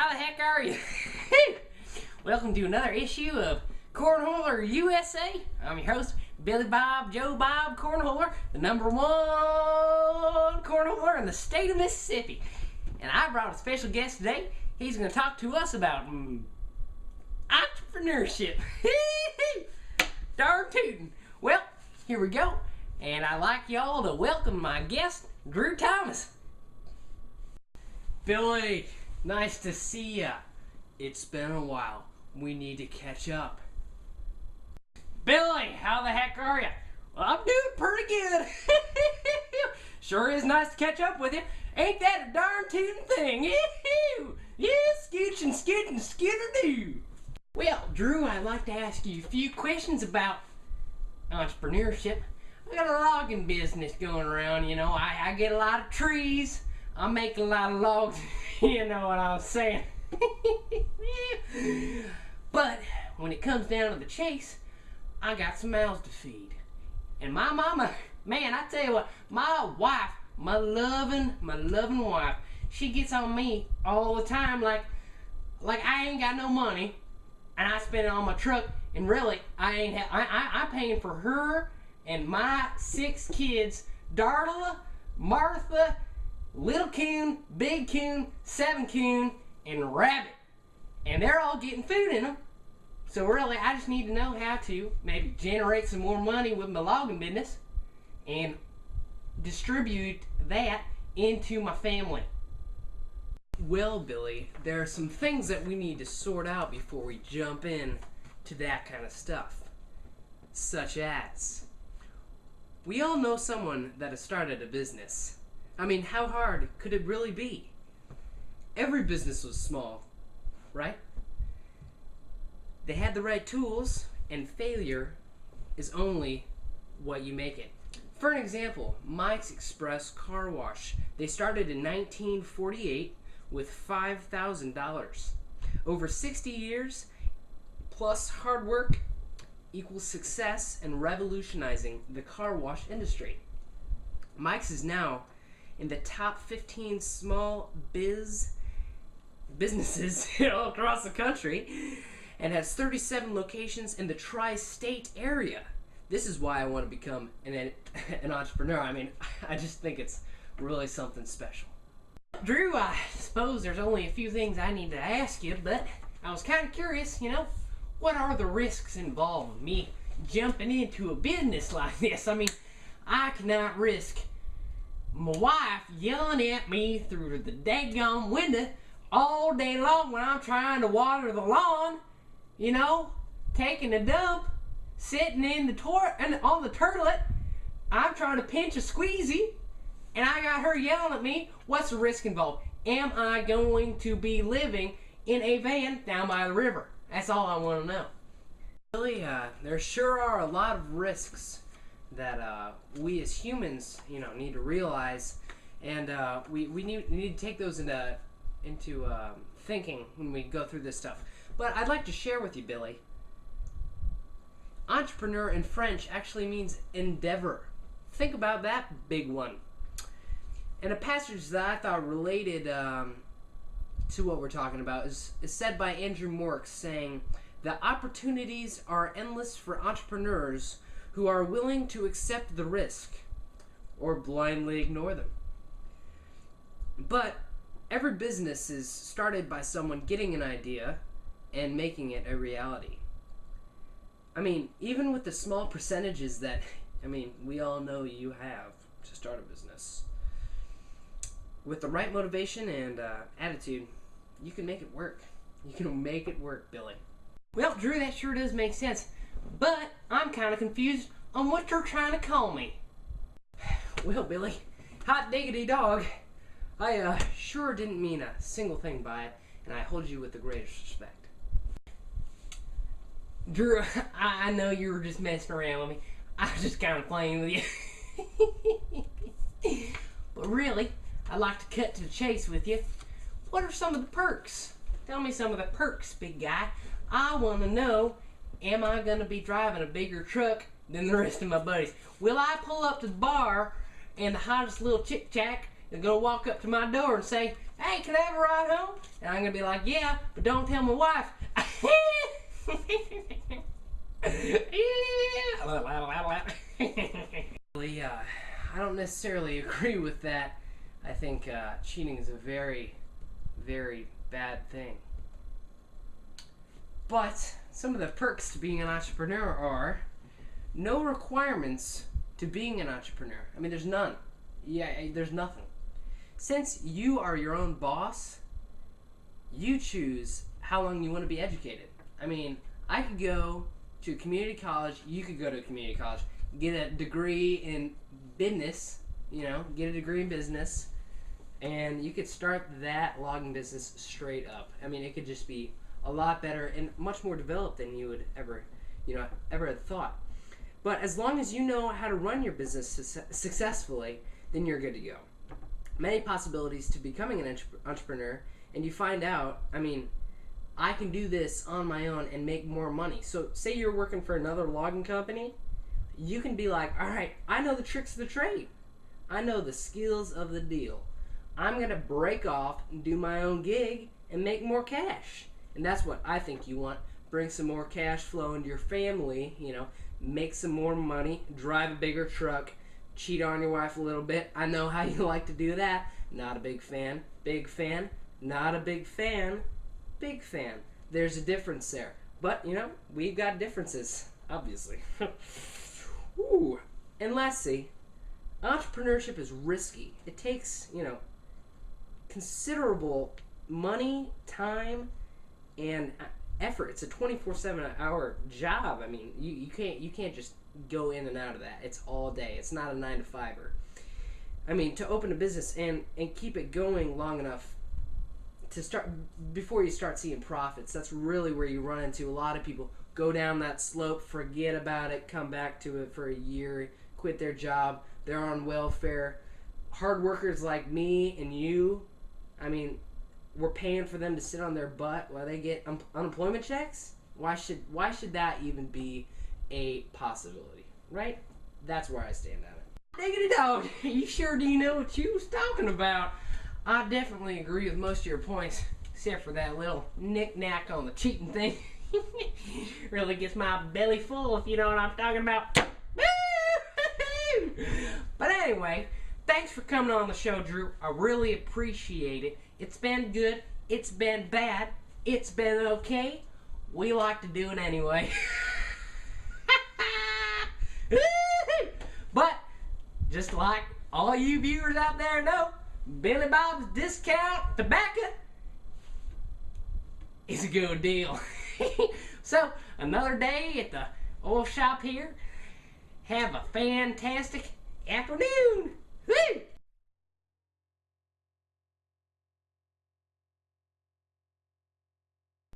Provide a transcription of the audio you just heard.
How the heck are you? Welcome to another issue of Cornholer USA. I'm your host, Billy Bob, Joe Bob Cornholer, the #1 cornholer in the state of Mississippi. And I brought a special guest today. He's going to talk to us about entrepreneurship. Darn tootin'. Well, here we go. And I'd like y'all to welcome my guest, Drew Thomas. Billy, nice to see ya. It's been a while. We need to catch up. Billy, how the heck are you? Well, I'm doing pretty good. Sure is nice to catch up with you. Ain't that a darn tootin' thing? Yeah, scooch and scoot and scooter-doo. Well, Drew, I'd like to ask you a few questions about entrepreneurship. I got a logging business going around, you know. I get a lot of trees. I make a lot of logs. You know what I'm saying. But when it comes down to the chase, I got some mouths to feed. And my mama, man, I tell you what, my wife, my loving wife, she gets on me all the time like I ain't got no money and I spend it on my truck, and really I'm paying for her and my 6 kids, Darla, Martha, Little Coon, Big Coon, 7 Coon, and Rabbit. And they're all getting food in them. So really, I just need to know how to maybe generate some more money with my logging business and distribute that into my family. Well, Billy, there are some things that we need to sort out before we jump in to that kind of stuff. Such as, we all know someone that has started a business. I mean, how hard could it really be? Every business was small, right? They had the right tools, and failure is only what you make it. For an example, Mike's Express Car Wash. They started in 1948 with $5,000. Over 60 years, plus hard work, equals success in revolutionizing the car wash industry. Mike's is now in the top 15 small businesses across the country, and has 37 locations in the tri-state area. This is why I want to become an entrepreneur. I mean, I just think it's really something special. Drew, I suppose there's only a few things I need to ask you, but I was kind of curious, you know, what are the risks involved with me jumping into a business like this? I mean, I cannot risk my wife yelling at me through the daggone window all day long when I'm trying to water the lawn, you know, taking a dump, sitting in the on the toilet. I'm trying to pinch a squeezy, and I got her yelling at me. What's the risk involved? Am I going to be living in a van down by the river? That's all I want to know. Really, there sure are a lot of risks that we as humans, you know, need to realize, and we need to take those into thinking when we go through this stuff. But I'd like to share with you, Billy. Entrepreneur in French actually means endeavor. Think about that big one. And a passage that I thought related to what we're talking about is said by Andrew Mork, saying, "The opportunities are endless for entrepreneurs who are willing to accept the risk or blindly ignore them." But every business is started by someone getting an idea and making it a reality. I mean, even with the small percentages that, I mean, we all know you have to start a business, with the right motivation and attitude, you can make it work. You can make it work, Billy. Well, Drew, that sure does make sense. But I'm kind of confused on what you're trying to call me. Well, Billy, hot diggity dog, I sure didn't mean a single thing by it, and I hold you with the greatest respect. Drew, I know you were just messing around with me. I was just kind of playing with you. But really, I'd like to cut to the chase with you. What are some of the perks? Tell me some of the perks, big guy. I want to know, am I going to be driving a bigger truck than the rest of my buddies? Will I pull up to the bar and the hottest little chick-chack is gonna walk up to my door and say, "Hey, can I have a ride home?" And I'm gonna be like, "Yeah, but don't tell my wife." I don't necessarily agree with that. I think cheating is a very, very bad thing. But some of the perks to being an entrepreneur are no requirements to being an entrepreneur. I mean, there's none. Yeah, there's nothing. Since you are your own boss, you choose how long you want to be educated. I mean, I could go to a community college, you could go to a community college, get a degree in business, get a degree in business, and you could start that logging business straight up. I mean, it could just be a lot better and much more developed than you would ever have thought. But as long as you know how to run your business successfully, then you're good to go. Many possibilities to becoming an entrepreneur, and you find out, I mean, I can do this on my own and make more money. So say you're working for another logging company, you can be like, all right, I know the tricks of the trade. I know the skills of the deal. I'm going to break off and do my own gig and make more cash. And that's what I think you want. Bring some more cash flow into your family, make some more money, drive a bigger truck, cheat on your wife a little bit. I know how you like to do that. Not a big fan. Big fan. Not a big fan. Big fan. There's a difference there. But, we've got differences, obviously. Ooh. And lastly, entrepreneurship is risky. It takes, considerable money, time, and effort. It's a 24/7 hour job. I mean, you can't just go in and out of that. It's all day. It's not a 9 to 5-er. I mean, to open a business and keep it going long enough to start before you start seeing profits, that's really where you run into a lot of people. Go down that slope, forget about it, come back to it for a year, quit their job, they're on welfare. Hard workers like me and you, I mean, we're paying for them to sit on their butt while they get unemployment checks? Why should that even be a possibility, right? That's where I stand on it. Diggity dog, you sure do know what you was talking about. I definitely agree with most of your points, except for that little knick-knack on the cheating thing. Really gets my belly full, if you know what I'm talking about. But anyway, thanks for coming on the show, Drew. I really appreciate it. It's been good. It's been bad. It's been okay. We like to do it anyway. But, just like all you viewers out there know, Billy Bob's Discount Tobacco is a good deal. So, another day at the oil shop here. Have a fantastic afternoon.